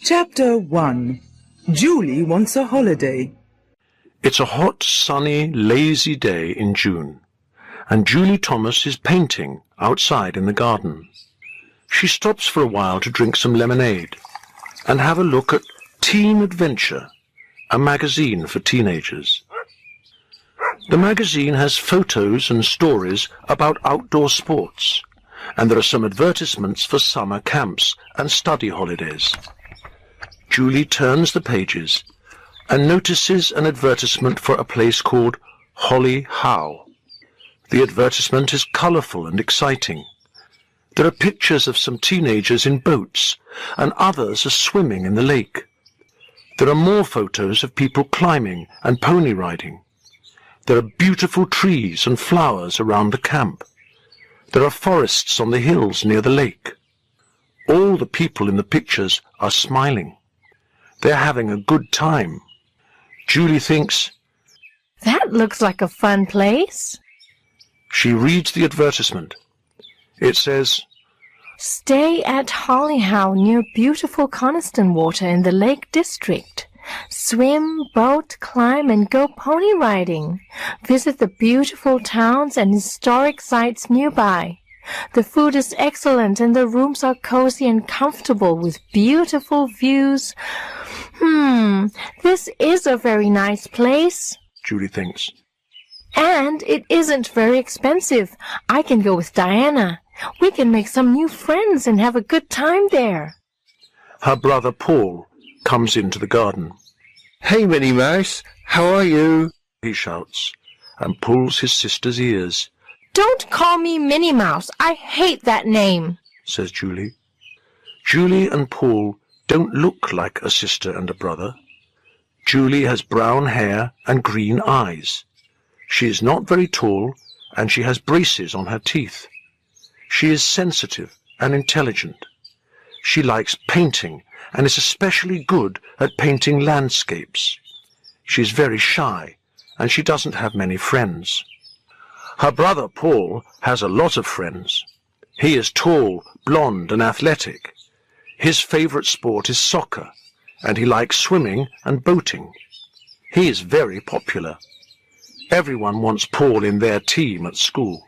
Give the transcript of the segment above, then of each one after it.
Chapter 1. Julie wants a holiday. It's a hot, sunny, lazy day in June, and Julie Thomas is painting outside in the garden. She stops for a while to drink some lemonade and have a look at Teen Adventure, a magazine for teenagers. The magazine has photos and stories about outdoor sports, and there are some advertisements for summer camps and study holidays. Julie turns the pages and notices an advertisement for a place called Hola. The advertisement is colourful and exciting. There are pictures of some teenagers in boats, and others are swimming in the lake. There are more photos of people climbing and pony riding. There are beautiful trees and flowers around the camp. There are forests on the hills near the lake. All the people in the pictures are smiling. They're having a good time. Julie thinks, "That looks like a fun place." She reads the advertisement. It says, "Stay at Hola near beautiful Coniston water in the Lake District. Swim, boat, climb, and go pony riding. Visit the beautiful towns and historic sites nearby. The food is excellent and the rooms are cozy and comfortable with beautiful views. This is a very nice place." Julie thinks. "And it isn't very expensive. I can go with Diana. We can make some new friends and have a good time there." Her brother Paul comes into the garden. "Hey, Minnie Mouse, how are you?" He shouts and pulls his sister's ears. "Don't call me Minnie Mouse. I hate that name," says Julie. Julie and Paul don't look like a sister and a brother. Julie has brown hair and green eyes. She is not very tall, and she has braces on her teeth. She is sensitive and intelligent. She likes painting and is especially good at painting landscapes. She is very shy, and she doesn't have many friends. Her brother Paul has a lot of friends. He is tall, blonde, and athletic. His favourite sport is soccer, and he likes swimming and boating. He is very popular. Everyone wants Paul in their team at school.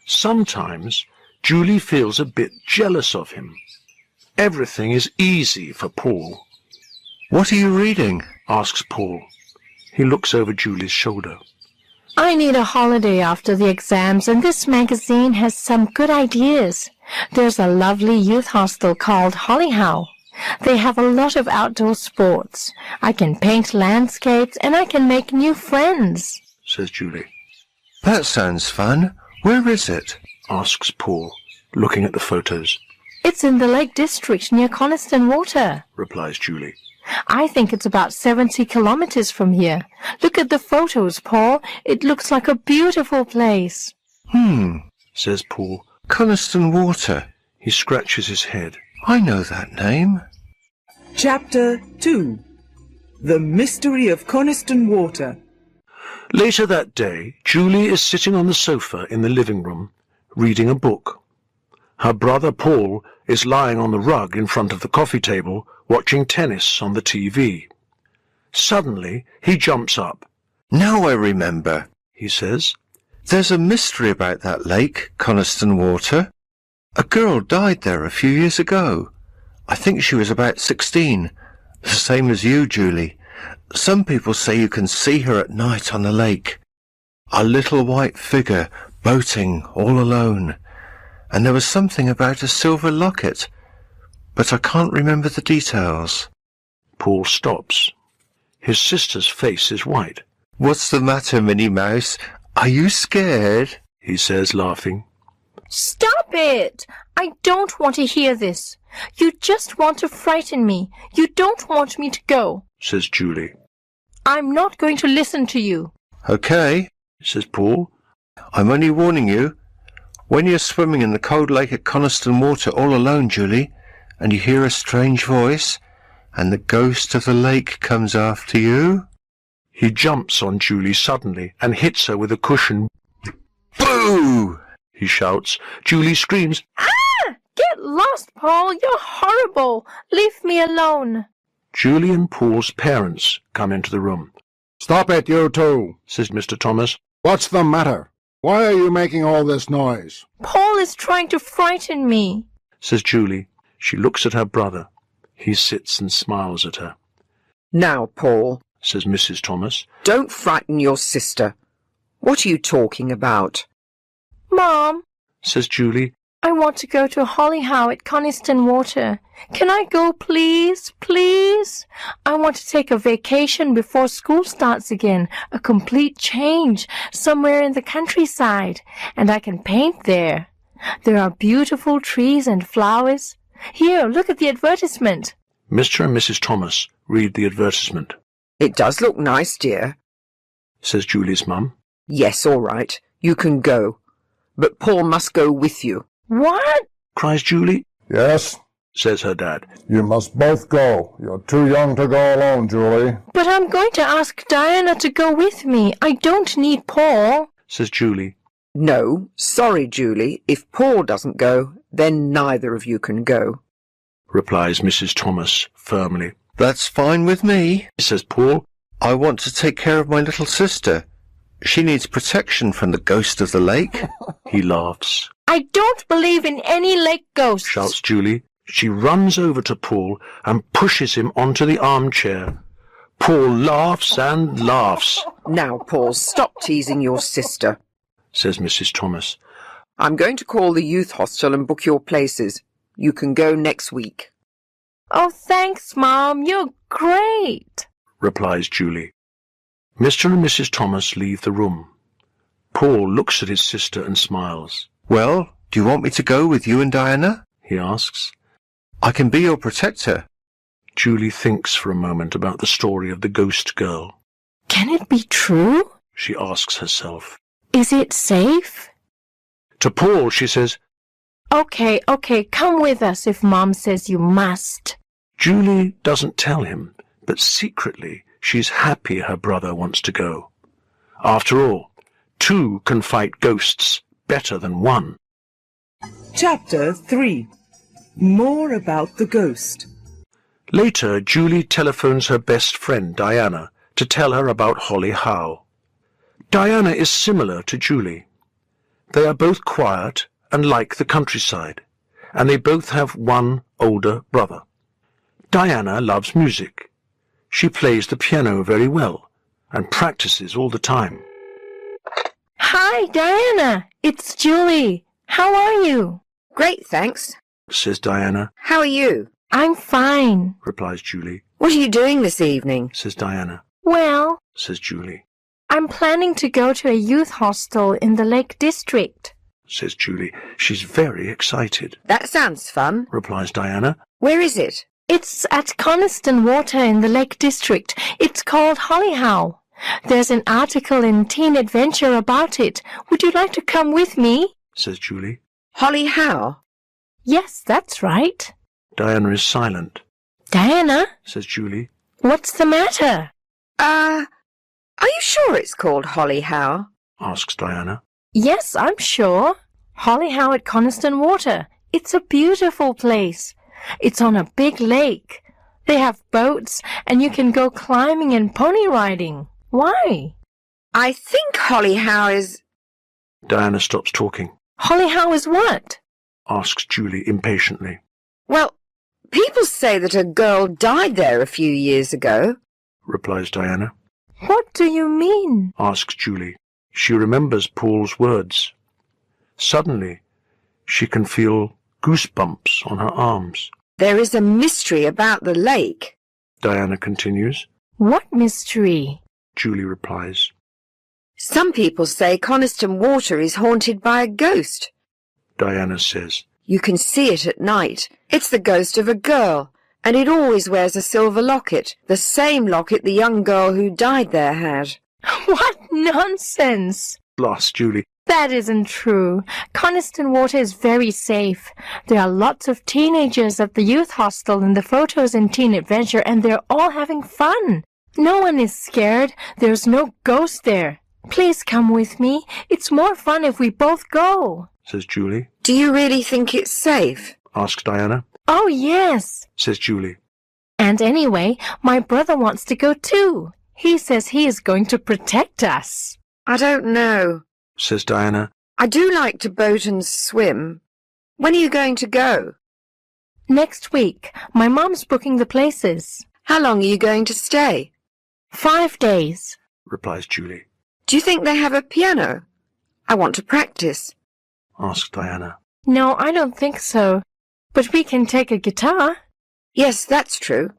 Sometimes Julie feels a bit jealous of him. Everything is easy for Paul. "What are you reading?" asks Paul. He looks over Julie's shoulder. "I need a holiday after the exams, and this magazine has some good ideas. There's a lovely youth hostel called Hola. They have a lot of outdoor sports. I can paint landscapes, and I can make new friends," says Julie. "That sounds fun. Where is it?" asks Paul, looking at the photos. "It's in the Lake District near Coniston water," replies Julie. "I think it's about 70 kilometers from here. Look at the photos, Paul. It looks like a beautiful place." Says Paul. "Coniston water. He scratches his head. I know that name." Chapter 2. The Mystery of Coniston Water. Later that day, Julie is sitting on the sofa in the living room, reading a book. Her brother Paul is lying on the rug in front of the coffee table, watching tennis on the TV. Suddenly, he jumps up. "Now I remember," he says. "There's a mystery about that lake, Coniston water. A girl died there a few years ago. I think she was about 16, the same as you, Julie. Some people say you can see her at night on the lake. A little white figure boating all alone. And there was something about a silver locket, but I can't remember the details." Paul stops. His sister's face is white. "What's the matter, Minnie Mouse? Are you scared?" he says, laughing. "Stop it! I don't want to hear this. You just want to frighten me. You don't want me to go," says Julie. "I'm not going to listen to you." "Okay," says Paul. "I'm only warning you. When you're swimming in the cold lake at Coniston water all alone, Julie, and you hear a strange voice, and the ghost of the lake comes after you." He jumps on Julie suddenly and hits her with a cushion. "Boo!" he shouts. Julie screams, "Ah! Get lost, Paul. You're horrible. Leave me alone. Julie and Paul's parents come into the room. Stop it, you two, Says Mr. Thomas. What's the matter? Why are you making all this noise? Paul is trying to frighten me. Says Julie. She looks at her brother. He sits and smiles at her. Now, Paul, Says Mrs. Thomas. don't frighten your sister. What are you talking about? Mom, Says Julie. I want to go to Holyhow at Coniston Water. Can I go, please? Please? I want to take a vacation before school starts again, a complete change, somewhere in the countryside, and I can paint there. There are beautiful trees and flowers. Here, look at the advertisement. Mr. and Mrs. Thomas read the advertisement. It does look nice, dear. Says Julie's mum. Yes, all right. You can go. But Paul must go with you. What? Cries Julie. Yes, Says her dad. you must both go. You're too young to go alone, Julie. But I'm going to ask Diana to go with me. I don't need Paul. Says Julie. No, sorry, Julie. If Paul doesn't go, then neither of you can go. Replies Mrs. Thomas firmly. That's fine with me. Says Paul. I want to take care of my little sister. She needs protection from the ghost of the lake. He laughs. I don't believe in any lake ghosts. Shouts Julie. She runs over to Paul and pushes him onto the armchair. Paul laughs and laughs. Now, Paul, stop teasing your sister. Says Mrs. Thomas. I'm going to call the youth hostel and book your places. You can go next week. Oh, thanks, Mom. You're great. Replies Julie. Mr. and Mrs. Thomas leave the room. Paul looks at his sister and smiles. Well, do you want me to go with you and Diana? He asks. I can be your protector. Julie thinks for a moment about the story of the ghost girl. Can it be true? She asks herself. Is it safe? To Paul, she says, Okay, come with us if Mom says you must. Julie doesn't tell him, but secretly she's happy her brother wants to go. After all, two can fight ghosts better than one. Chapter 3. More about the ghost. Later, Julie telephones her best friend, Diana, to tell her about Holyhow. Diana is similar to Julie. They are both quiet and like the countryside, and they both have one older brother. Diana loves music. She plays the piano very well and practices all the time. Hi, Diana. It's Julie. How are you? Great, thanks. Says Diana. How are you? I'm fine. Replies Julie. What are you doing this evening? Says Diana. Well, Says Julie. I'm planning to go to a youth hostel in the Lake District. Says Julie. She's very excited. That sounds fun. Replies Diana. Where is it? It's at Coniston Water in the Lake District. It's called Holyhow. There's an article in Teen Adventure about it. Would you like to come with me? Says Julie. Holyhow? Yes, that's right. Diana is silent. Diana, Says Julie. what's the matter? Are you sure it's called Holyhow? Asks Diana. Yes, I'm sure. Holyhow at Coniston Water. It's a beautiful place. It's on a big lake. They have boats, and you can go climbing and pony riding. Why? I think Holyhow is... Diana stops talking. Holyhow is what? Asks Julie impatiently. Well, people say that a girl died there a few years ago. Replies Diana. What do you mean? Asks Julie. She remembers Paul's words. Suddenly, she can feel goosebumps on her arms. There is a mystery about the lake. Diana continues. What mystery? Julie replies. Some people say Coniston Water is haunted by a ghost. Diana says. You can see it at night. It's the ghost of a girl, and it always wears a silver locket, the same locket the young girl who died there had. What nonsense! Laughs Julie. That isn't true. Coniston Water is very safe. There are lots of teenagers at the youth hostel in the photos in Teen Adventure, and they're all having fun. No one is scared. There's no ghost there. Please come with me. It's more fun if we both go. Says Julie. Do you really think it's safe? asks Diana. Oh, yes. Says Julie. And anyway, my brother wants to go too. He says he is going to protect us. I don't know, Says Diana. I do like to boat and swim. When are you going to go? Next week, my mom's booking the places. How long are you going to stay? 5 days. Replies Julie. Do you think they have a piano? I want to practice. Asks Diana. No, I don't think so. But we can take a guitar. Yes, that's true.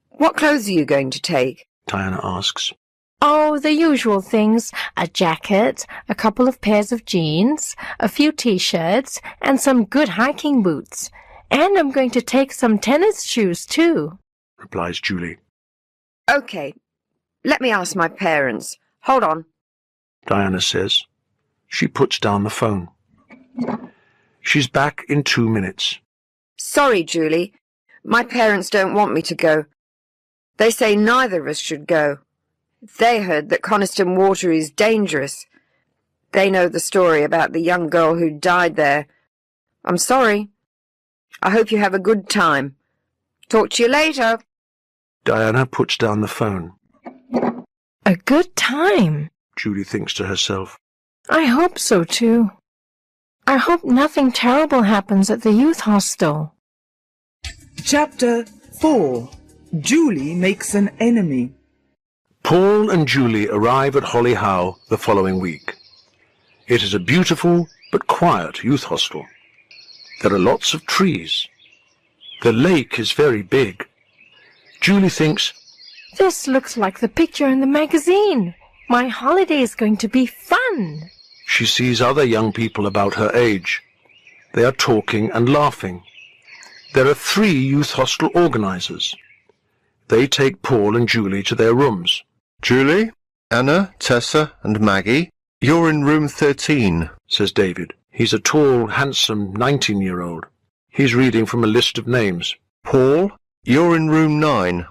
What clothes are you going to take? Diana asks. Oh, the usual things. A jacket, a couple of pairs of jeans, a few t-shirts, and some good hiking boots. And I'm going to take some tennis shoes too. Replies Julie. Okay, let me ask my parents. Hold on. Diana says. She puts down the phone. She's back in 2 minutes. Sorry, Julie. My parents don't want me to go. They say neither of us should go. They heard that Coniston water is dangerous. They know the story about the young girl who died there. I'm sorry. I hope you have a good time. Talk to you later. Diana puts down the phone. A good time. Julie thinks to herself. I hope so too. I hope nothing terrible happens at the youth hostel. Chapter 4. Julie makes an enemy. Paul and Julie arrive at Holy Howe the following week. It is a beautiful but quiet youth hostel. There are lots of trees. The lake is very big. Julie thinks, This looks like the picture in the magazine. My holiday is going to be fun. she sees other young people about her age. They are talking and laughing. There are 3 youth hostel organizers. They take Paul and Julie to their rooms. Julie, Anna, Tessa, and Maggie, you're in room 13, Says David. He's a tall, handsome 19-year-old. He's reading from a list of names. Paul, you're in room 9.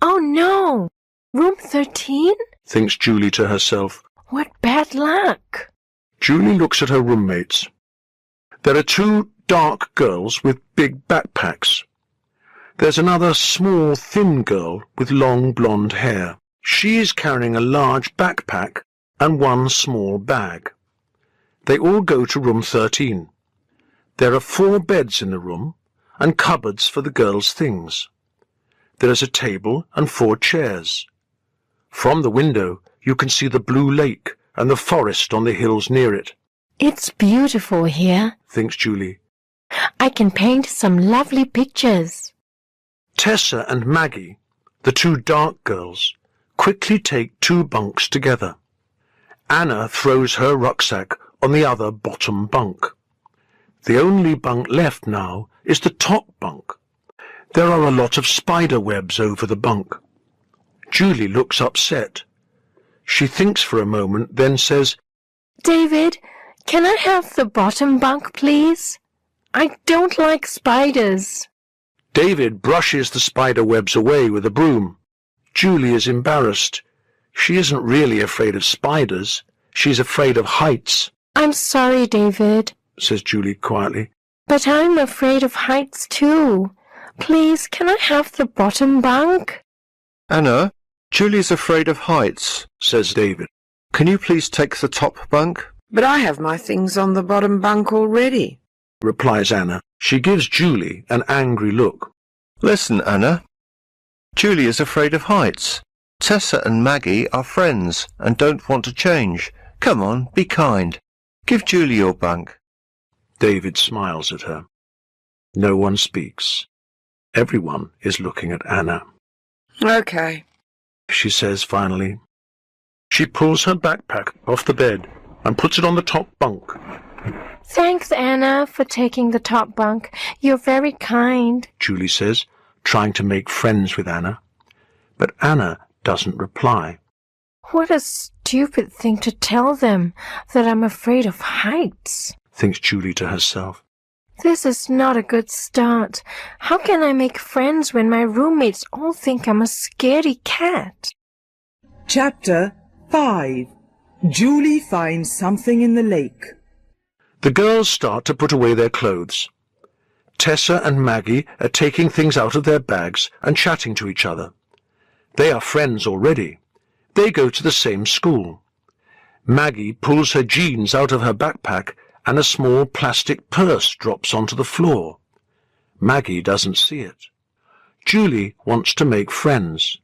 Oh no! Room 13? Thinks Julie to herself. What bad luck! Julie looks at her roommates. There are 2 dark girls with big backpacks. There's another small, thin girl with long blonde hair. She is carrying a large backpack and 1 small bag. They all go to room 13. There are 4 beds in the room and cupboards for the girls' things. There is a table and 4 chairs. From the window you can see the blue lake and the forest on the hills near it. It's beautiful here. Thinks Julie. I can paint some lovely pictures. Tessa and Maggie, the 2 dark girls, quickly take 2 bunks together. Anna throws her rucksack on the other bottom bunk. The only bunk left now is the top bunk. There are a lot of spider webs over the bunk. Julie looks upset. She thinks for a moment, then says, David, can I have the bottom bunk, please? I don't like spiders. David brushes the spider webs away with a broom. Julie is embarrassed. She isn't really afraid of spiders. She's afraid of heights. I'm sorry, David, Says Julie quietly. but I'm afraid of heights too. Please, can I have the bottom bunk? Anna, Julie's afraid of heights, Says David. Can you please take the top bunk? But I have my things on the bottom bunk already. Replies Anna. She gives Julie an angry look. Listen, Anna. Julie is afraid of heights. Tessa and Maggie are friends and don't want to change. Come on, be kind. Give Julie your bunk. David smiles at her. No one speaks. Everyone is looking at Anna. Okay. She says finally. She pulls her backpack off the bed and puts it on the top bunk. Thanks, Anna, for taking the top bunk. You're very kind. Julie says, trying to make friends with Anna. But Anna doesn't reply. What a stupid thing to tell them, that I'm afraid of heights. Thinks Julie to herself. This is not a good start. How can I make friends when my roommates all think I'm a scaredy cat? Chapter 5. Julie finds something in the lake. The girls start to put away their clothes. Tessa and Maggie are taking things out of their bags and chatting to each other. They are friends already. They go to the same school. Maggie pulls her jeans out of her backpack and a small plastic purse drops onto the floor. Maggie doesn't see it. Julie wants to make friends.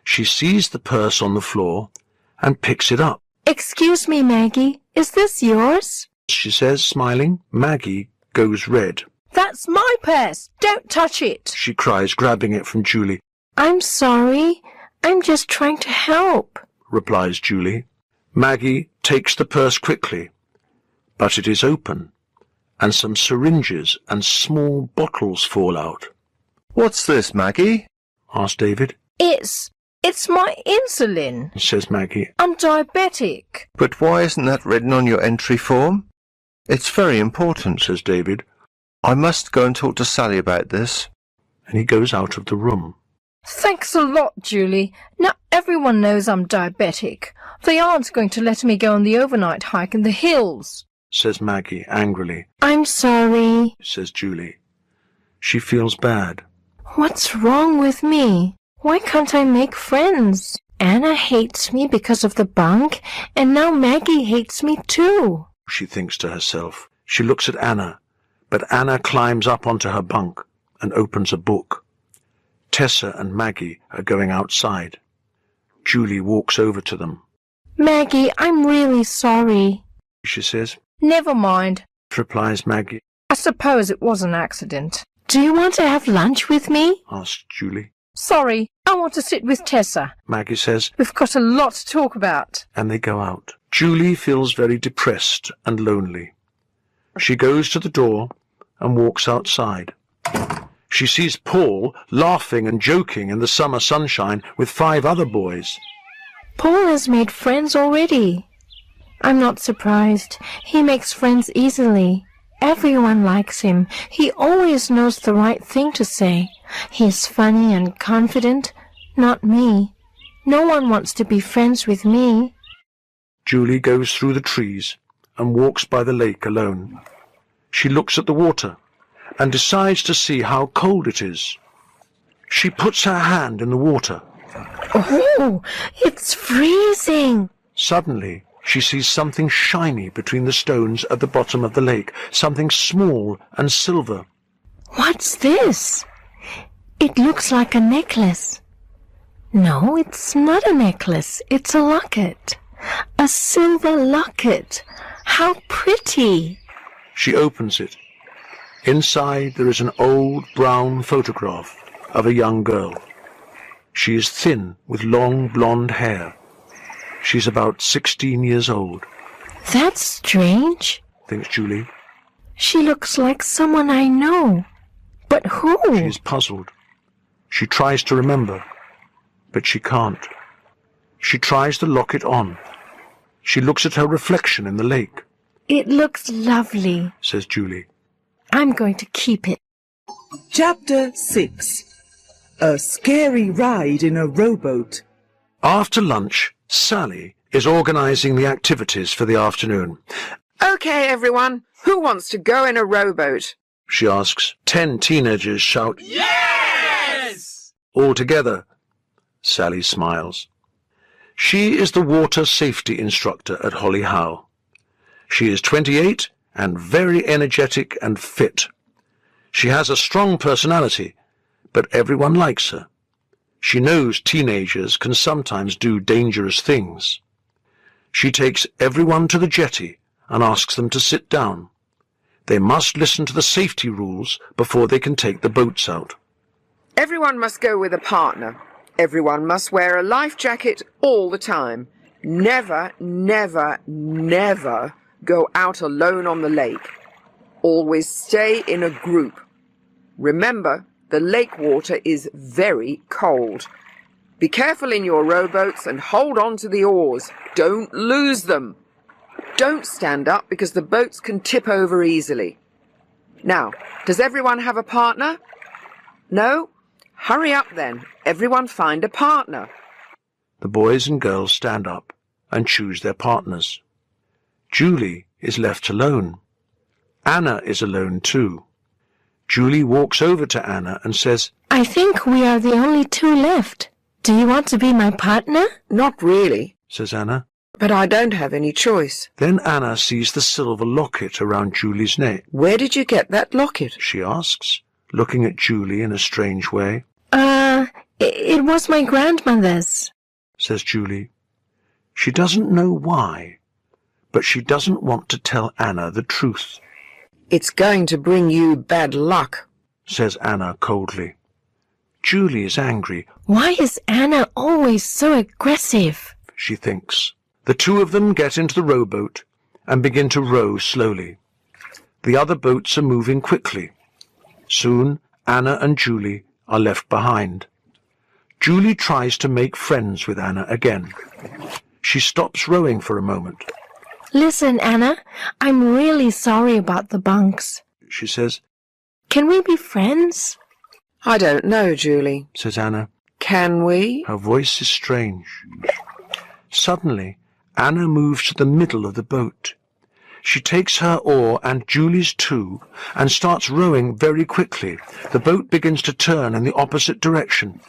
She sees the purse on the floor and picks it up. Excuse me, Maggie, is this yours? She says, smiling. Maggie goes red. That's my purse. Don't touch it. She cries, grabbing it from Julie. I'm sorry. I'm just trying to help, replies Julie. Maggie takes the purse quickly, but it is open, and some syringes and small bottles fall out. What's this, Maggie? asks David. It's my insulin, says Maggie. I'm diabetic. But why isn't that written on your entry form? It's very important, says David. I must go and talk to Sally about this. And he goes out of the room. Thanks a lot, Julie. Now everyone knows I'm diabetic. They aren't going to let me go on the overnight hike in the hills, says Maggie angrily. I'm sorry, says Julie. She feels bad. What's wrong with me? Why can't I make friends? Anna hates me because of the bunk, and now Maggie hates me too, she thinks to herself. She looks at Anna, but Anna climbs up onto her bunk and opens a book. Tessa and Maggie are going outside. Julie walks over to them. Maggie, I'm really sorry, she says. Never mind, replies Maggie. I suppose it was an accident. Do you want to have lunch with me? asks Julie. Sorry, I want to sit with Tessa. Maggie says. We've got a lot to talk about. And they go out. Julie feels very depressed and lonely. She goes to the door and walks outside. She sees Paul laughing and joking in the summer sunshine with 5 other boys. Paul has made friends already. I'm not surprised. He makes friends easily. Everyone likes him. He always knows the right thing to say. He's funny and confident. Not me. No one wants to be friends with me. Julie goes through the trees and walks by the lake alone. She looks at the water and decides to see how cold it is. She puts her hand in the water. Oh, it's freezing. Suddenly, she sees something shiny between the stones at the bottom of the lake, something small and silver. What's this? It looks like a necklace. No, it's not a necklace. It's a locket. A silver locket. How pretty. She opens it. Inside there is an old brown photograph of a young girl. She is thin with long blonde hair. She's about 16 years old. That's strange, thinks Julie. She looks like someone I know. But who? She is puzzled. She tries to remember, but she can't. She tries the locket on. She looks at her reflection in the lake. It looks lovely, says Julie. I'm going to keep it. Chapter 6. A scary ride in a rowboat. After lunch, Sally is organising the activities for the afternoon. Okay, everyone, who wants to go in a rowboat? She asks. 10 teenagers shout, Yes! all together. Sally smiles. She is the water safety instructor at Hola. She is 28 and very energetic and fit. She has a strong personality, but everyone likes her. She knows teenagers can sometimes do dangerous things. She takes everyone to the jetty and asks them to sit down. They must listen to the safety rules before they can take the boats out. Everyone must go with a partner. Everyone must wear a life jacket all the time. Never, never, never go out alone on the lake. Always stay in a group. Remember, the lake water is very cold. Be careful in your rowboats and hold on to the oars. Don't lose them. Don't stand up because the boats can tip over easily. Now, does everyone have a partner? No? Hurry up then. Everyone find a partner. The boys and girls stand up and choose their partners. Julie is left alone. Anna is alone too. Julie walks over to Anna and says, I think we are the only two left. Do you want to be my partner? Not really, says Anna. but I don't have any choice. Then Anna sees the silver locket around Julie's neck. Where did you get that locket? She asks, looking at Julie in a strange way. It was my grandmother's, says Julie. She doesn't know why, but she doesn't want to tell Anna the truth. It's going to bring you bad luck, says Anna coldly. Julie is angry. Why is Anna always so aggressive? She thinks. The two of them get into the rowboat and begin to row slowly. The other boats are moving quickly. Soon Anna and Julie are left behind. Julie tries to make friends with Anna again. She stops rowing for a moment. Listen, Anna, I'm really sorry about the bunks. She says, Can we be friends? I don't know, Julie. says Anna. Can we? Her voice is strange. Suddenly, Anna moves to the middle of the boat. She takes her oar and Julie's too and starts rowing very quickly. The boat begins to turn in the opposite direction.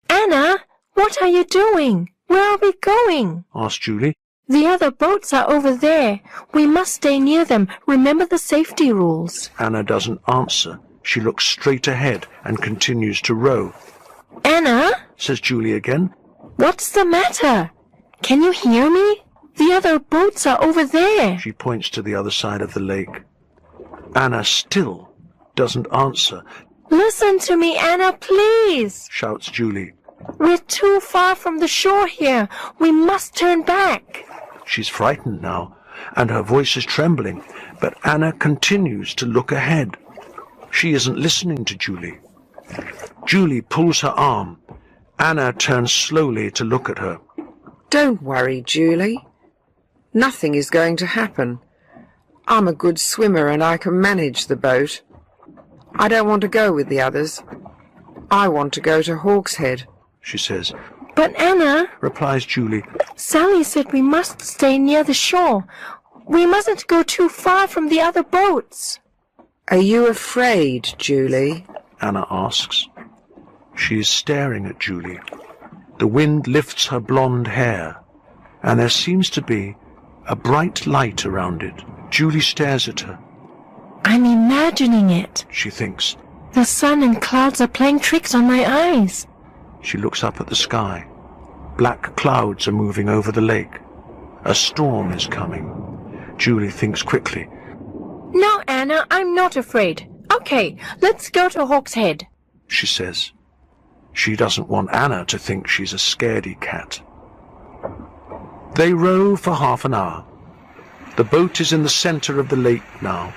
Anna, what are you doing? Where are we going? asks Julie. The other boats are over there. We must stay near them. Remember the safety rules. Anna doesn't answer. She looks straight ahead and continues to row. Anna, Says Julie again. what's the matter? Can you hear me? The other boats are over there. She points to the other side of the lake. Anna still doesn't answer, Listen to me, Anna, please. shouts Julie. We're too far from the shore here. We must turn back. She's frightened now, and her voice is trembling, but Anna continues to look ahead. She isn't listening to Julie. Julie pulls her arm. Anna turns slowly to look at her. Don't worry, Julie. Nothing is going to happen. I'm a good swimmer and I can manage the boat. I don't want to go with the others. I want to go to Hawkshead. She says. But Anna, Replies Julie. Sally said we must stay near the shore. We mustn't go too far from the other boats. Are you afraid, Julie? Anna asks. She is staring at Julie. The wind lifts her blonde hair, and there seems to be a bright light around it. Julie stares at her. I'm imagining it. She thinks. The sun and clouds are playing tricks on my eyes. She looks up at the sky. Black clouds are moving over the lake. A storm is coming. Julie thinks quickly. No, Anna, I'm not afraid. Okay, let's go to Hawkshead. She says. She doesn't want Anna to think she's a scaredy cat. They row for half an hour. The boat is in the centre of the lake now.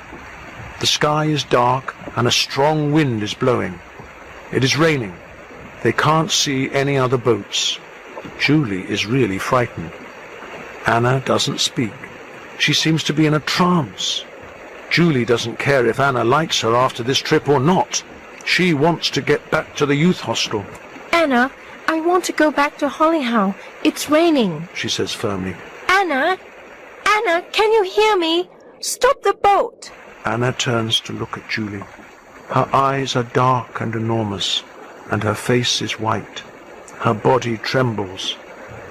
The sky is dark and a strong wind is blowing. It is raining. They can't see any other boats. Julie is really frightened. Anna doesn't speak. She seems to be in a trance. Julie doesn't care if Anna likes her after this trip or not. She wants to get back to the youth hostel. Anna, I want to go back to Holyhow. It's raining. She says firmly. Anna, can you hear me? Stop the boat. Anna turns to look at Julie. Her eyes are dark and enormous, and her face is white. Her body trembles.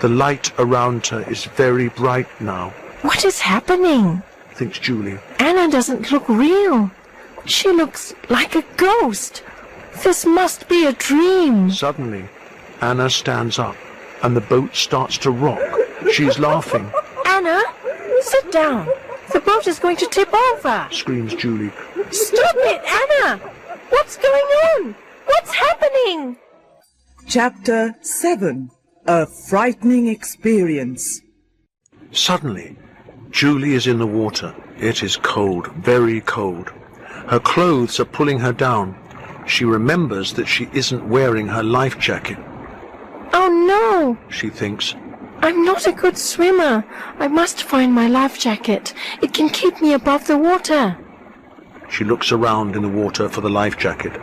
The light around her is very bright now. What is happening? Thinks Julie. Anna doesn't look real. She looks like a ghost. This must be a dream. Suddenly, Anna stands up, and the boat starts to rock. She's laughing. Anna, sit down. The boat is going to tip over. Screams Julie. Stop it, Anna! What's going on? What's happening? Chapter 7. A Frightening Experience. Suddenly, Julie is in the water. It is cold, very cold. Her clothes are pulling her down. She remembers that she isn't wearing her life jacket. Oh no! She thinks. I'm not a good swimmer. I must find my life jacket. It can keep me above the water. She looks around in the water for the life jacket,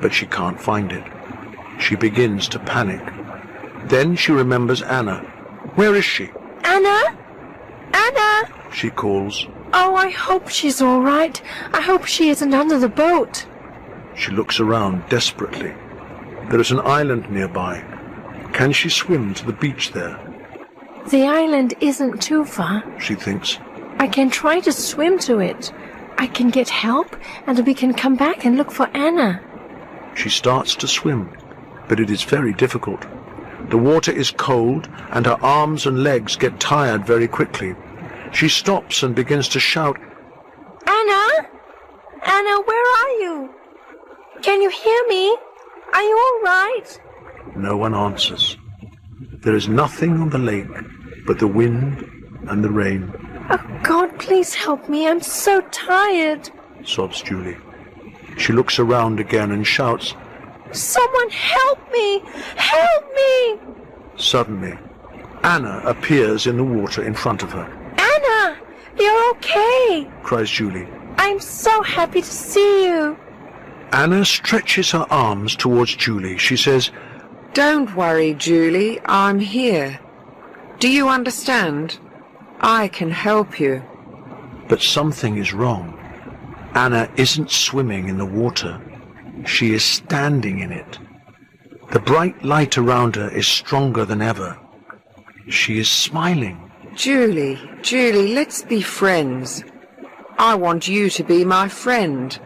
but she can't find it. She begins to panic. Then she remembers Anna. Where is she? Anna? Anna? She calls. Oh, I hope she's all right. I hope she isn't under the boat. She looks around desperately. There is an island nearby. Can she swim to the beach there? The island isn't too far. She thinks. I can try to swim to it. I can get help, and we can come back and look for Anna. She starts to swim, but it is very difficult. The water is cold, and her arms and legs get tired very quickly. She stops and begins to shout, Anna? Anna, where are you? Can you hear me? Are you all right? No one answers. There is nothing on the lake but the wind and the rain. Oh, God, please help me. I'm so tired. Sobs Julie. She looks around again and shouts, Someone help me! Help me! Suddenly, Anna appears in the water in front of her. Anna! You're okay! Cries Julie. I'm so happy to see you. Anna stretches her arms towards Julie. She says, Don't worry, Julie. I'm here. Do you understand? I can help you. But something is wrong. Anna isn't swimming in the water. She is standing in it. The bright light around her is stronger than ever. She is smiling. Julie, let's be friends. I want you to be my friend.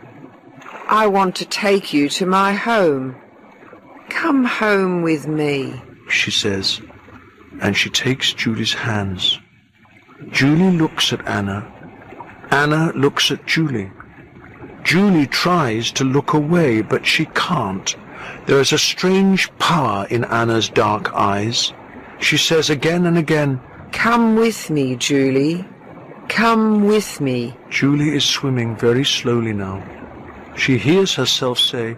I want to take you to my home. Come home with me, she says, and she takes Julie's hands. Julie looks at Anna. Anna looks at Julie. Julie tries to look away, but she can't. There is a strange power in Anna's dark eyes. She says again and again, Come with me, Julie. Come with me. Julie is swimming very slowly now. She hears herself say,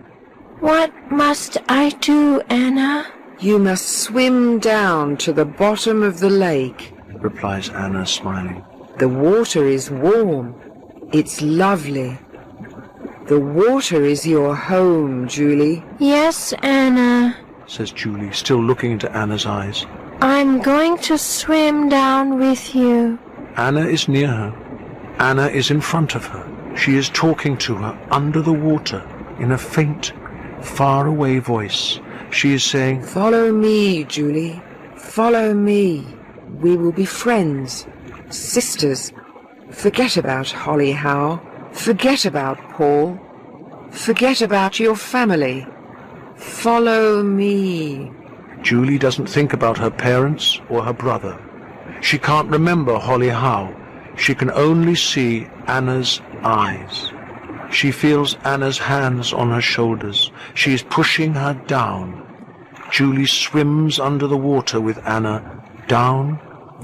What must I do, Anna? You must swim down to the bottom of the lake, replies Anna, smiling. The water is warm. It's lovely. The water is your home, Julie. Yes, Anna, says Julie, still looking into Anna's eyes. I'm going to swim down with you. Anna is near her. Anna is in front of her. She is talking to her under the water in a faint, far-away voice. She is saying, Follow me, Julie. Follow me. We will be friends, sisters. Forget about Holly Howe. Forget about Paul. Forget about your family. Follow me. Julie doesn't think about her parents or her brother. She can't remember Holly Howe. She can only see Anna's eyes. She feels Anna's hands on her shoulders. She is pushing her down. Julie swims under the water with Anna, down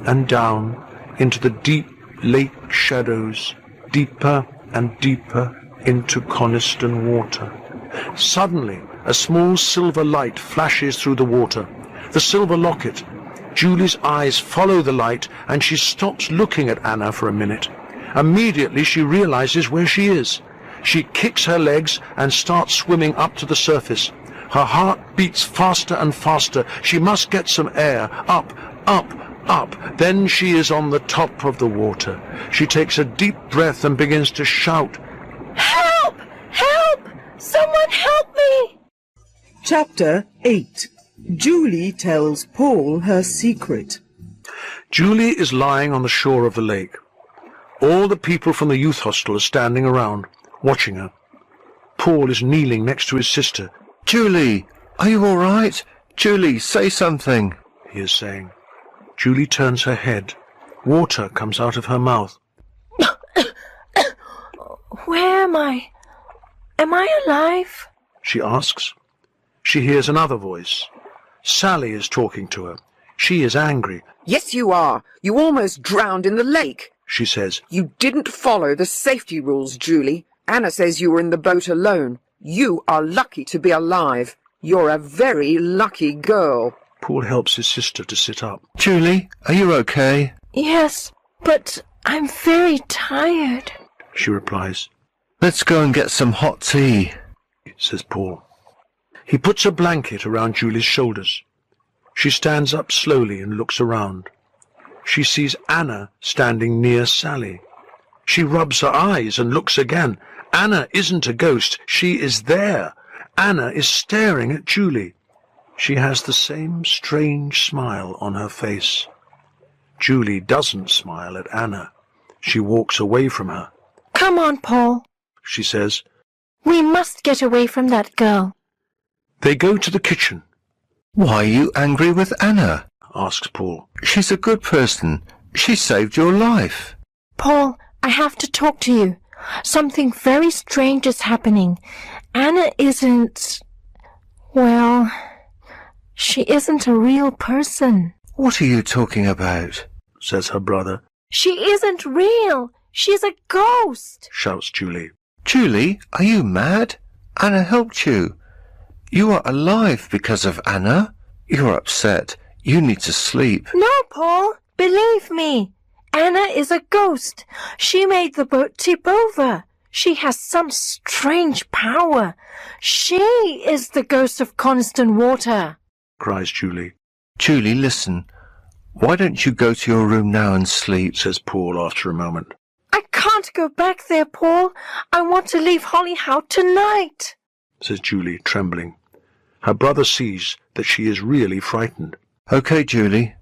and down into the deep lake shadows, deeper and deeper into Coniston water. Suddenly, a small silver light flashes through the water. The silver locket. Julie's eyes follow the light, and she stops looking at Anna for a minute. Immediately, she realizes where she is. She kicks her legs and starts swimming up to the surface. Her heart beats faster and faster. She must get some air. Up, up, up. Then she is on the top of the water. She takes a deep breath and begins to shout, Help! Help! Someone help me! Chapter 8. Julie tells Paul her secret. Julie is lying on the shore of the lake. All the people from the youth hostel are standing around, watching her. Paul is kneeling next to his sister. Julie, are you all right? Julie, say something, he is saying. Julie turns her head. Water comes out of her mouth. Where am I? Am I alive? She asks. She hears another voice. Sally is talking to her. She is angry. Yes, you are. You almost drowned in the lake, she says. You didn't follow the safety rules, Julie. Anna says you were in the boat alone. You are lucky to be alive. You're a very lucky girl. Paul helps his sister to sit up. Julie, are you okay? Yes, but I'm very tired, she replies. Let's go and get some hot tea, says Paul. He puts a blanket around Julie's shoulders. She stands up slowly and looks around. She sees Anna standing near Sally. She rubs her eyes and looks again. Anna isn't a ghost. She is there. Anna is staring at Julie. She has the same strange smile on her face. Julie doesn't smile at Anna. She walks away from her. Come on, Paul, She says. we must get away from that girl. They go to the kitchen, Why are you angry with Anna? asks Paul. She's a good person. She saved your life. Paul, I have to talk to you. Something very strange is happening. Anna isn't... well, she isn't a real person. What are you talking about? Says her brother, She isn't real. She's a ghost. shouts Julie. Julie, are you mad? Anna helped you. You are alive because of Anna. You're upset. You need to sleep. No, Paul, believe me. Anna is a ghost. She made the boat tip over. She has some strange power. She is the ghost of Coniston water. Cries Julie, Julie, listen. Why don't you go to your room now and sleep? says Paul after a moment. I can't go back there, Paul. I want to leave Holyhow tonight. Says Julie, trembling. Her brother sees that she is really frightened. Okay, Julie.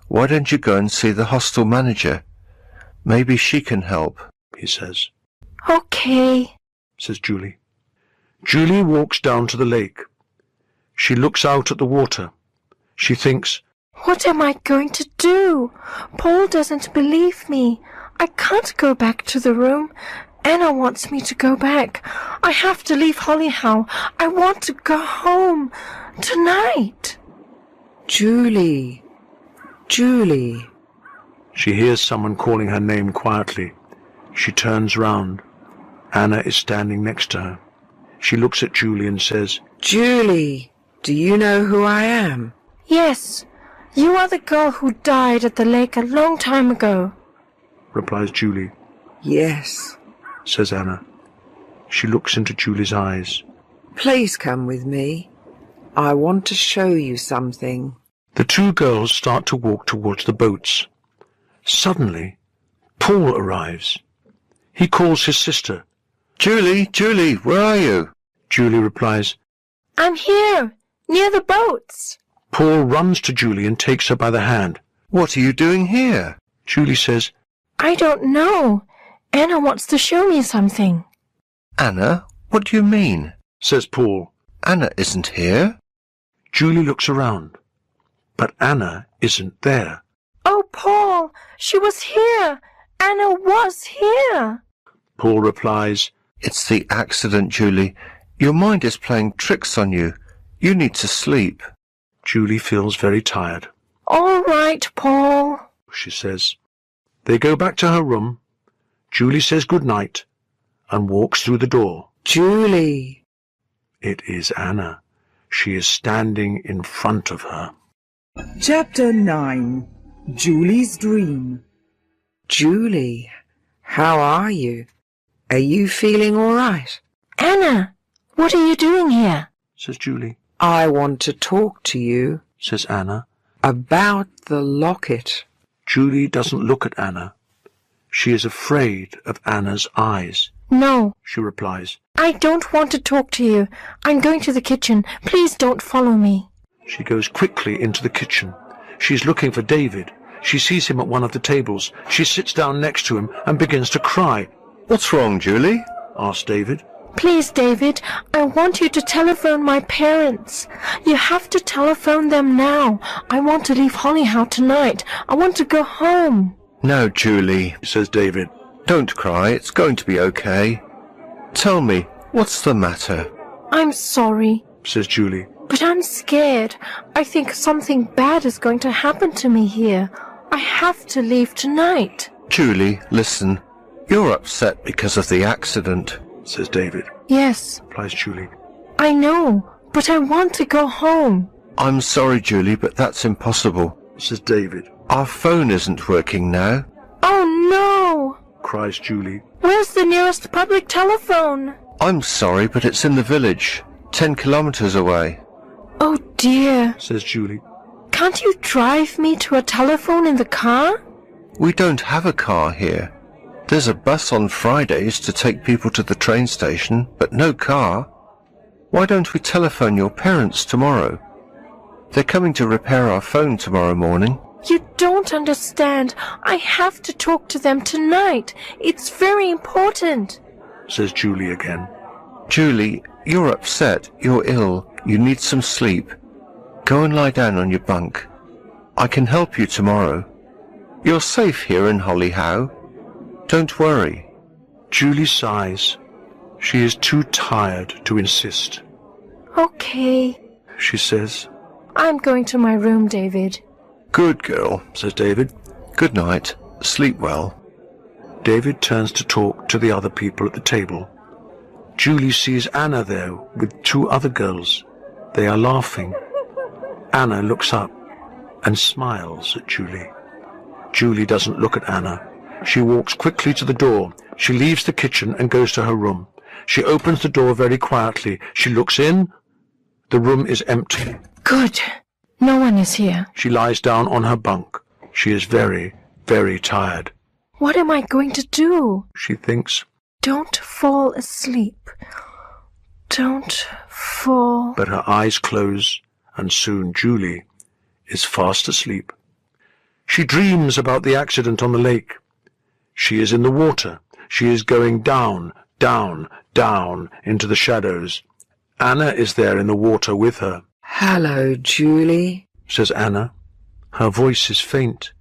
Why don't you go and see the hostel manager? Maybe she can help. He says. Okay. Says Julie. Julie walks down to the lake. She looks out at the water. She thinks, What am I going to do? Paul doesn't believe me. I can't go back to the room. Anna wants me to go back. I have to leave Holyhow. I want to go home tonight. Julie. Julie. She hears someone calling her name quietly. She turns round. Anna is standing next to her. She looks at Julie and says, Julie, do you know who I am? Yes, you are the girl who died at the lake a long time ago. replies Julie. Yes. Says Anna. She looks into Julie's eyes. Please come with me. I want to show you something. The two girls start to walk towards the boats. Suddenly, Paul arrives. He calls his sister. Julie, Julie, where are you? Julie replies. I'm here, near the boats. Paul runs to Julie and takes her by the hand. What are you doing here? Julie says, I don't know. Anna wants to show me something. Anna, what do you mean? says Paul. Anna isn't here. Julie looks around, but Anna isn't there. Oh, Paul, she was here. Anna was here. Paul replies, It's the accident, Julie. Your mind is playing tricks on you. You need to sleep. Julie feels very tired. All right, Paul. She says. They go back to her room. Julie says good night and walks through the door. Julie. It is Anna. She is standing in front of her. Chapter 9. Julie's Dream. Julie, how are you? Are you feeling all right? Anna, what are you doing here? Says Julie. I want to talk to you Says Anna. about the locket. Julie doesn't look at Anna. She is afraid of Anna's eyes. No, She replies. I don't want to talk to you. I'm going to the kitchen. Please don't follow me. She goes quickly into the kitchen. She is looking for David. She sees him at one of the tables. She sits down next to him and begins to cry. What's wrong, Julie? Asks David. Please, David, I want you to telephone my parents. You have to telephone them now. I want to leave Holyhow tonight. I want to go home. No, Julie. Says David. Don't cry. It's going to be okay. Tell me, what's the matter? I'm sorry, Says Julie. but I'm scared. I think something bad is going to happen to me here. I have to leave tonight. Julie, listen. You're upset because of the accident. Says David. Yes, Replies Julie. I know, but I want to go home. I'm sorry, Julie, but that's impossible. Says David. Our phone isn't working now. Oh, no! Cries Julie. Where's the nearest public telephone? I'm sorry, but it's in the village, 10 kilometers away. Oh, dear. Says Julie. Can't you drive me to a telephone in the car? We don't have a car here. There's a bus on Fridays to take people to the train station, but no car. Why don't we telephone your parents tomorrow? They're coming to repair our phone tomorrow morning. You don't understand. I have to talk to them tonight. It's very important, says Julie again. Julie, you're upset. You're ill. You need some sleep. Go and lie down on your bunk. I can help you tomorrow. You're safe here in Holyhow. Don't worry. Julie sighs. She is too tired to insist. Okay. She says. I'm going to my room, David. Good girl, says David. Good night. Sleep well. David turns to talk to the other people at the table. Julie sees Anna there with two other girls. They are laughing. Anna looks up and smiles at Julie. Julie doesn't look at Anna. She walks quickly to the door. She leaves the kitchen and goes to her room. She opens the door very quietly. She looks in. The room is empty. Good. No one is here. She lies down on her bunk. She is very, very tired. What am I going to do? She thinks. Don't fall asleep. Don't fall. But her eyes close, and soon Julie is fast asleep. She dreams about the accident on the lake. She is in the water. She is going down, down, down into the shadows. Anna is there in the water with her. Hello, Julie, says Anna. Her voice is faint.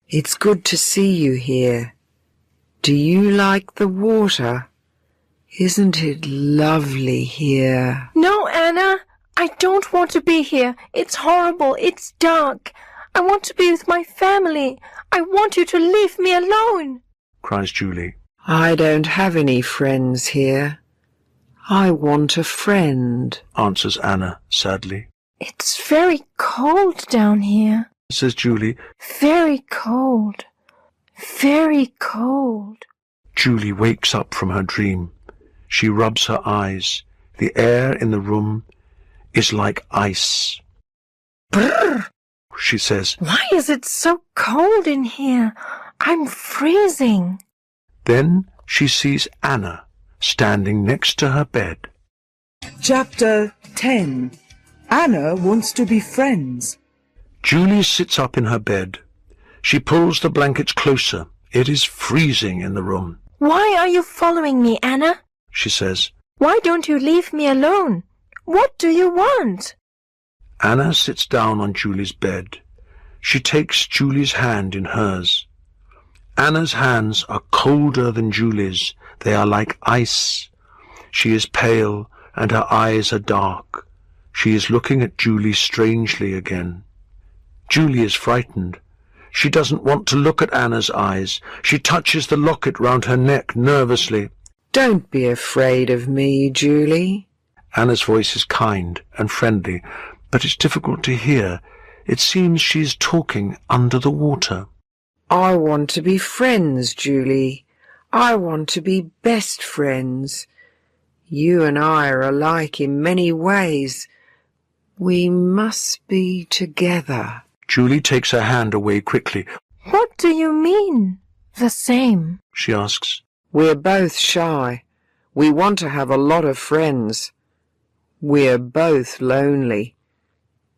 It's good to see you here. Do you like the water? Isn't it lovely here? No, Anna. I don't want to be here. It's horrible. It's dark. I want to be with my family. I want you to leave me alone, cries Julie. I don't have any friends here. I want a friend, answers Anna sadly. It's very cold down here, says Julie. Very cold. Very cold. Julie wakes up from her dream. She rubs her eyes. The air in the room is like ice. Brrr, she says. Why is it so cold in here? I'm freezing. Then she sees Anna standing next to her bed. Chapter 10. Anna wants to be friends. Julie sits up in her bed. She pulls the blankets closer. It is freezing in the room. Why are you following me, Anna? She says. Why don't you leave me alone? What do you want? Anna sits down on Julie's bed. She takes Julie's hand in hers. Anna's hands are colder than Julie's. They are like ice. She is pale and her eyes are dark. She is looking at Julie strangely again. Julie is frightened. She doesn't want to look at Anna's eyes. She touches the locket round her neck nervously. Don't be afraid of me, Julie. Anna's voice is kind and friendly, but it's difficult to hear. It seems she's talking under the water. I want to be friends, Julie. I want to be best friends. You and I are alike in many ways. We must be together. Julie takes her hand away quickly. What do you mean, the same? She asks. We're both shy. We want to have a lot of friends. We're both lonely.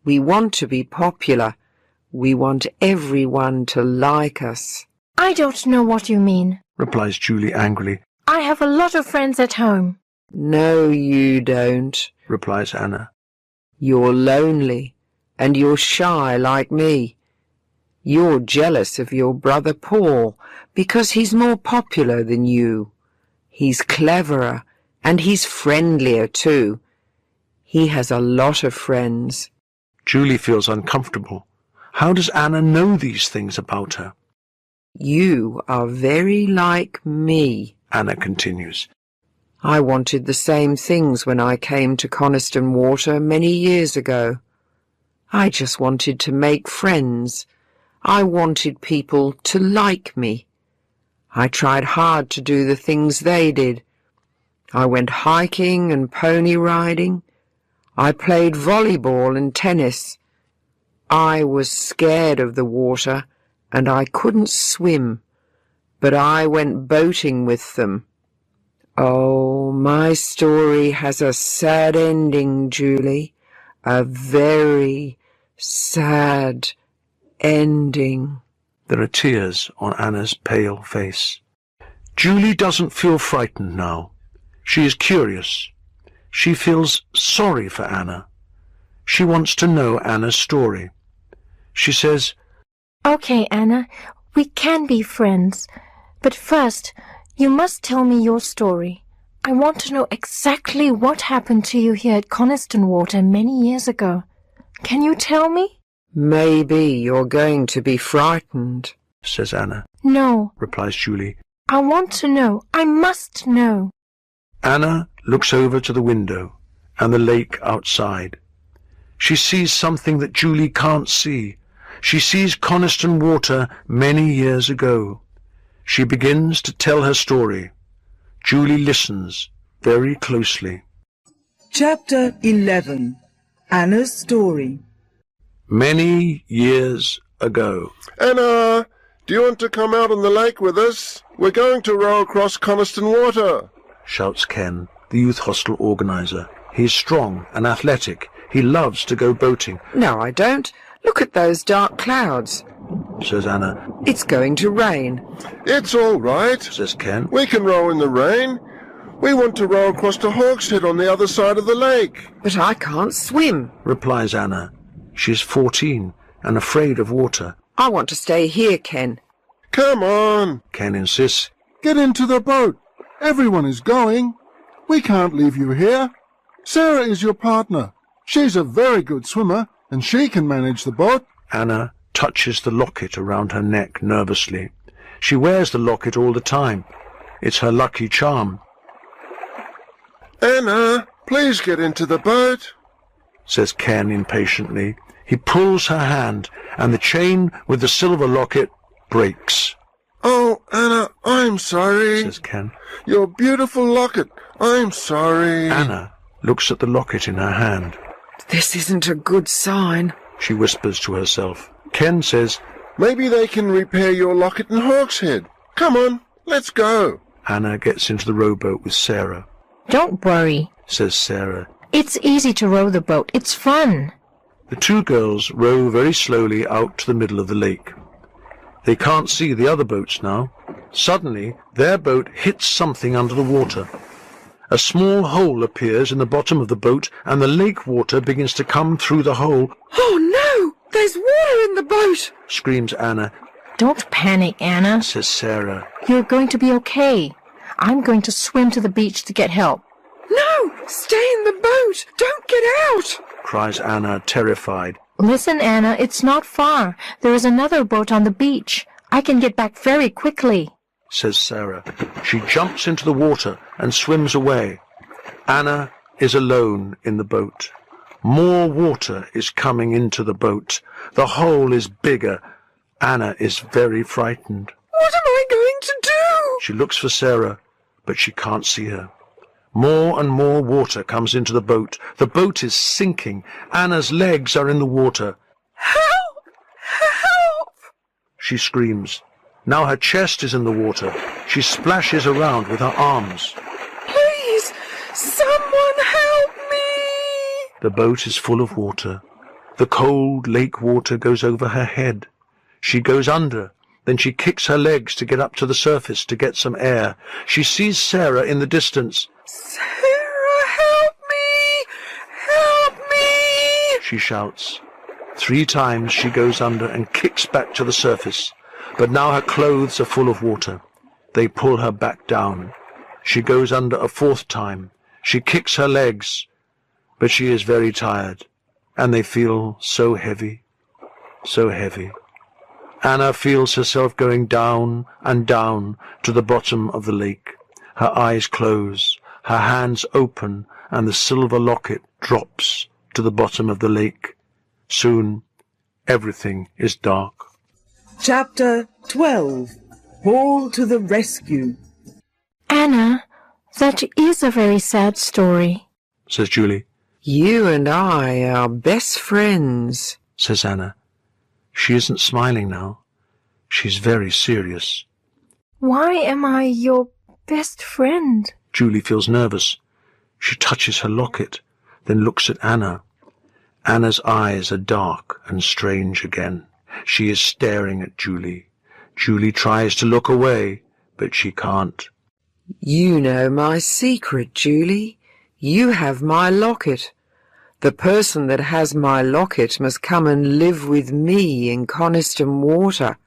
We want to be popular. We want everyone to like us. I don't know what you mean, replies Julie angrily. I have a lot of friends at home. No, you don't, replies Anna. You're lonely, and you're shy like me. You're jealous of your brother Paul because he's more popular than you. He's cleverer, and he's friendlier too. He has a lot of friends. Julie feels uncomfortable. How does Anna know these things about her? You are very like me, Anna continues. I wanted the same things when I came to Coniston Water many years ago. I just wanted to make friends. I wanted people to like me. I tried hard to do the things they did. I went hiking and pony riding. I played volleyball and tennis. I was scared of the water and I couldn't swim, but I went boating with them. Oh, my story has a sad ending, Julie. A very sad ending. There are tears on Anna's pale face. Julie doesn't feel frightened now. She is curious. She feels sorry for Anna. She wants to know Anna's story. She says, Okay, Anna, we can be friends. But first, you must tell me your story. I want to know exactly what happened to you here at Coniston Water many years ago. Can you tell me? Maybe you're going to be frightened, says Anna. No, Replies Julie. I want to know. I must know. Anna looks over to the window and the lake outside. She sees something that Julie can't see. She sees Coniston Water many years ago. She begins to tell her story. Julie listens very closely. Chapter 11. Anna's Story. Many years ago. Anna, do you want to come out on the lake with us? We're going to row across Coniston Water, Shouts Ken, the youth hostel organizer. He's strong and athletic. He loves to go boating. No, I don't. Look at those dark clouds. Says Anna. It's going to rain. It's all right. Says Ken. We can row in the rain. We want to row across to Hawkshead on the other side of the lake. But I can't swim. Replies Anna. She is 14 and afraid of water. I want to stay here, Ken. Come on. Ken insists. Get into the boat. Everyone is going. We can't leave you here. Sarah is your partner. She's a very good swimmer, and she can manage the boat. Anna touches the locket around her neck nervously. She wears the locket all the time. It's her lucky charm. Anna, please get into the boat, says Ken impatiently. He pulls her hand, and the chain with the silver locket breaks. Oh, Anna, I'm sorry, says Ken. Your beautiful locket. I'm sorry. Anna looks at the locket in her hand. This isn't a good sign, she whispers to herself. Ken says, Maybe they can repair your locket in Hawkshead. Come on, let's go. Anna gets into the rowboat with Sarah. Don't worry, says Sarah. It's easy to row the boat. It's fun. The two girls row very slowly out to the middle of the lake. They can't see the other boats now. Suddenly, their boat hits something under the water. A small hole appears in the bottom of the boat, and the lake water begins to come through the hole. Oh, no! There's water in the boat! Screams Anna. Don't panic, Anna, says Sarah. You're going to be okay. I'm going to swim to the beach to get help. No! Stay in the boat! Don't get out! Cries Anna, terrified. Listen, Anna, it's not far. There is another boat on the beach. I can get back very quickly, says Sarah. She jumps into the water and swims away. Anna is alone in the boat. More water is coming into the boat. The hole is bigger. Anna is very frightened. What am I going to do? She looks for Sarah, but she can't see her. More and more water comes into the boat. The boat is sinking. Anna's legs are in the water. Help! Help! She screams. Now her chest is in the water. She splashes around with her arms. Please, someone help me! The boat is full of water. The cold lake water goes over her head. She goes under. Then she kicks her legs to get up to the surface to get some air. She sees Sarah in the distance. Sarah, help me! Help me! She shouts. 3 times she goes under and kicks back to the surface. But now her clothes are full of water. They pull her back down. She goes under a 4th time. She kicks her legs, but she is very tired, and they feel so heavy, so heavy. Anna feels herself going down and down to the bottom of the lake. Her eyes close, her hands open, and the silver locket drops to the bottom of the lake. Soon, everything is dark. Chapter 12. Paul to the Rescue. Anna, that is a very sad story, Says Julie. You and I are best friends, Says Anna. She isn't smiling now. She's very serious. Why am I your best friend? Julie feels nervous. She touches her locket, then looks at Anna. Anna's eyes are dark and strange again. She is staring at Julie. Julie tries to look away, but she can't. You know my secret, Julie. You have my locket. The person that has my locket must come and live with me in Coniston Water.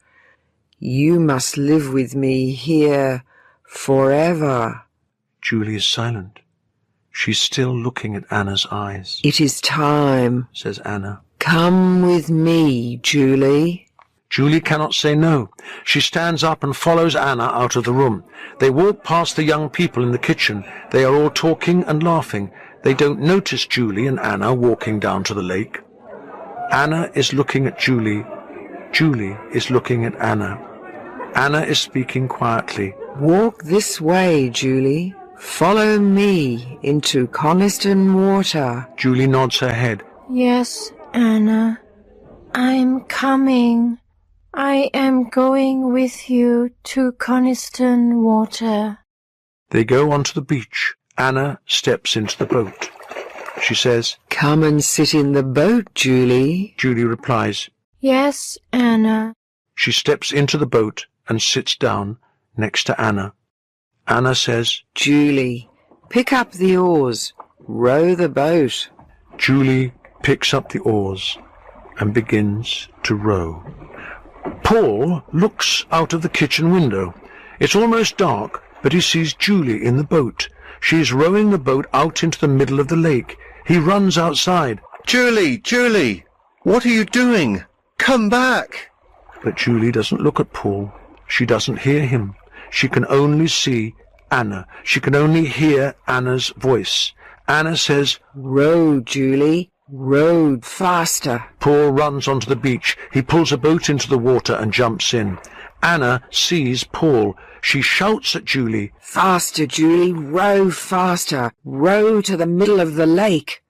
You must live with me here forever. Julie is silent. She's still looking at Anna's eyes. It is time, says Anna. Come with me, Julie. Julie cannot say no. She stands up and follows Anna out of the room. They walk past the young people in the kitchen. They are all talking and laughing. They don't notice Julie and Anna walking down to the lake. Anna is looking at Julie. Julie is looking at Anna. Anna is speaking quietly. Walk this way, Julie. Follow me into Coniston Water. Julie nods her head. Yes, Anna. I'm coming. I am going with you to Coniston Water. They go onto the beach. Anna steps into the boat. She says, Come and sit in the boat, Julie. Julie replies, Yes, Anna. She steps into the boat and sits down next to Anna. Anna says, Julie, pick up the oars. Row the boat. Julie picks up the oars and begins to row. Paul looks out of the kitchen window. It's almost dark, but he sees Julie in the boat. She is rowing the boat out into the middle of the lake. He runs outside. Julie, Julie, what are you doing? Come back. But Julie doesn't look at Paul. She doesn't hear him. She can only see Anna. She can only hear Anna's voice. Anna says, Row, Julie. Row faster. Paul runs onto the beach. He pulls a boat into the water and jumps in. Anna sees Paul. She shouts at Julie. Faster, Julie. Row faster. Row to the middle of the lake.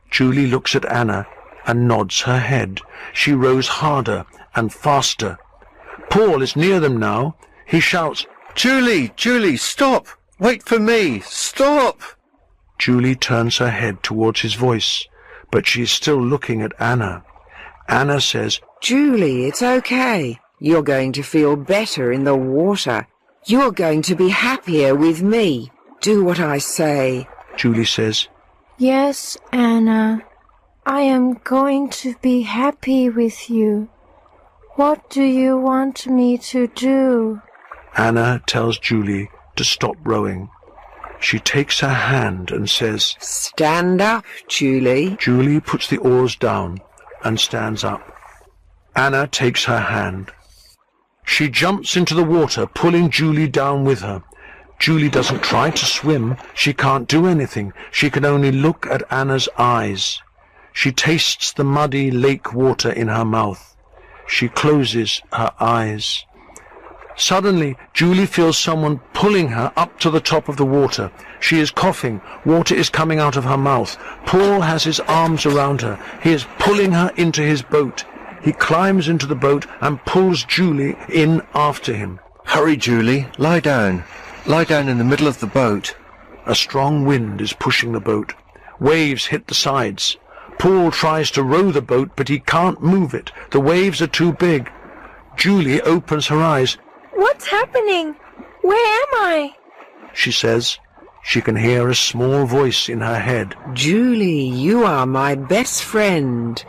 Julie looks at Anna and nods her head. She rows harder and faster. Paul is near them now. He shouts, Julie, Julie, stop! Wait for me! Stop! Julie turns her head towards his voice, but she is still looking at Anna. Anna says, Julie, it's okay. You're going to feel better in the water. You're going to be happier with me. Do what I say. Julie says, Yes, Anna. I am going to be happy with you. What do you want me to do? Anna tells Julie to stop rowing. She takes her hand and says, Stand up, Julie. Julie puts the oars down and stands up. Anna takes her hand. She jumps into the water, pulling Julie down with her. Julie doesn't try to swim. She can't do anything. She can only look at Anna's eyes. She tastes the muddy lake water in her mouth. She closes her eyes. Suddenly, Julie feels someone pulling her up to the top of the water. She is coughing. Water is coming out of her mouth. Paul has his arms around her. He is pulling her into his boat. He climbs into the boat and pulls Julie in after him. Hurry, Julie. Lie down. Lie down in the middle of the boat. A strong wind is pushing the boat. Waves hit the sides. Paul tries to row the boat, but he can't move it. The waves are too big. Julie opens her eyes. What's happening? Where am I? She says. She can hear a small voice in her head. Julie, you are my best friend.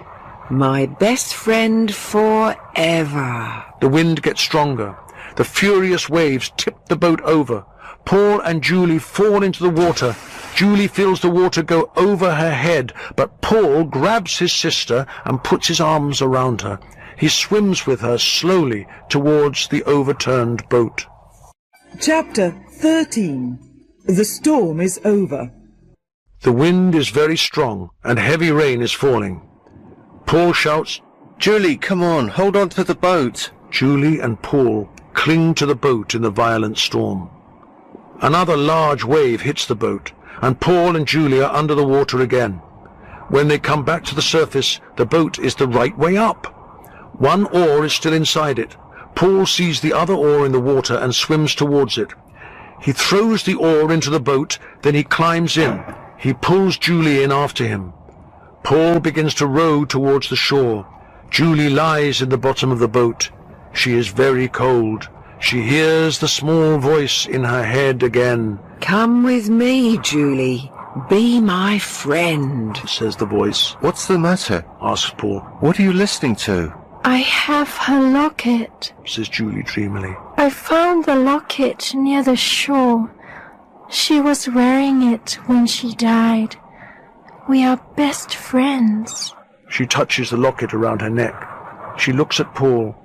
My best friend forever. The wind gets stronger. The furious waves tip the boat over. Paul and Julie fall into the water. Julie feels the water go over her head, but Paul grabs his sister and puts his arms around her. He swims with her slowly towards the overturned boat. Chapter 13. The storm is over. The wind is very strong and heavy rain is falling. Paul shouts, Julie, come on, hold on to the boat. Julie and Paul cling to the boat in the violent storm. Another large wave hits the boat, and Paul and Julie are under the water again. When they come back to the surface, the boat is the right way up. One oar is still inside it. Paul sees the other oar in the water and swims towards it. He throws the oar into the boat, then he climbs in. He pulls Julie in after him. Paul begins to row towards the shore. Julie lies in the bottom of the boat. She is very cold. She hears the small voice in her head again. Come with me, Julie. Be my friend, says the voice. What's the matter? Asks Paul. What are you listening to? I have her locket, says Julie dreamily. I found the locket near the shore. She was wearing it when she died. We are best friends. She touches the locket around her neck. She looks at Paul,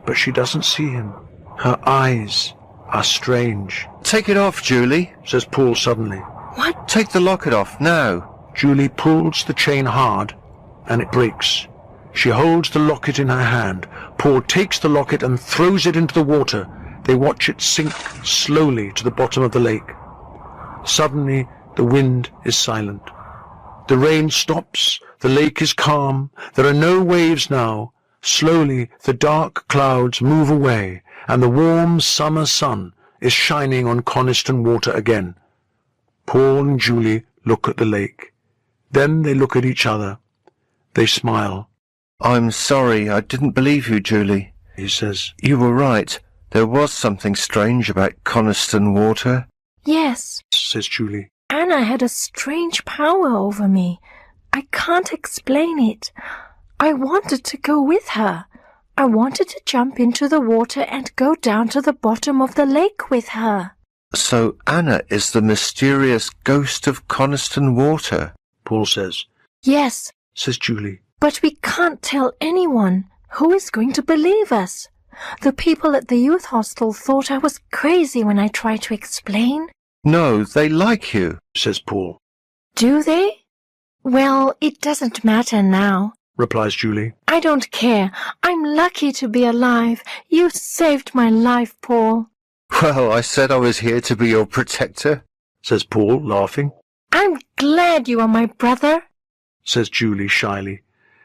but she doesn't see him. Her eyes are strange. Take it off, Julie, says Paul suddenly. What? Take the locket off now. Julie pulls the chain hard, and it breaks. She holds the locket in her hand. Paul takes the locket and throws it into the water. They watch it sink slowly to the bottom of the lake. Suddenly, the wind is silent. The rain stops. The lake is calm. There are no waves now. Slowly, the dark clouds move away, and the warm summer sun is shining on Coniston water again. Paul and Julie look at the lake. Then they look at each other. They smile. I'm sorry, I didn't believe you, Julie, he says. You were right. There was something strange about Coniston water. Yes, says Julie. Anna had a strange power over me. I can't explain it. I wanted to go with her. I wanted to jump into the water and go down to the bottom of the lake with her. So Anna is the mysterious ghost of Coniston water, Paul says. Yes, says Julie. But we can't tell anyone. Who is going to believe us? The people at the youth hostel thought I was crazy when I tried to explain. No, they like you, says Paul. Do they? Well, it doesn't matter now, replies Julie. I don't care. I'm lucky to be alive. You saved my life, Paul. Well, I said I was here to be your protector, says Paul, laughing. I'm glad you are my brother, says Julie shyly,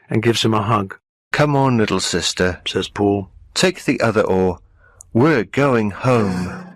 and gives him a hug. Come on, little sister, says Paul. Take the other oar. We're going home.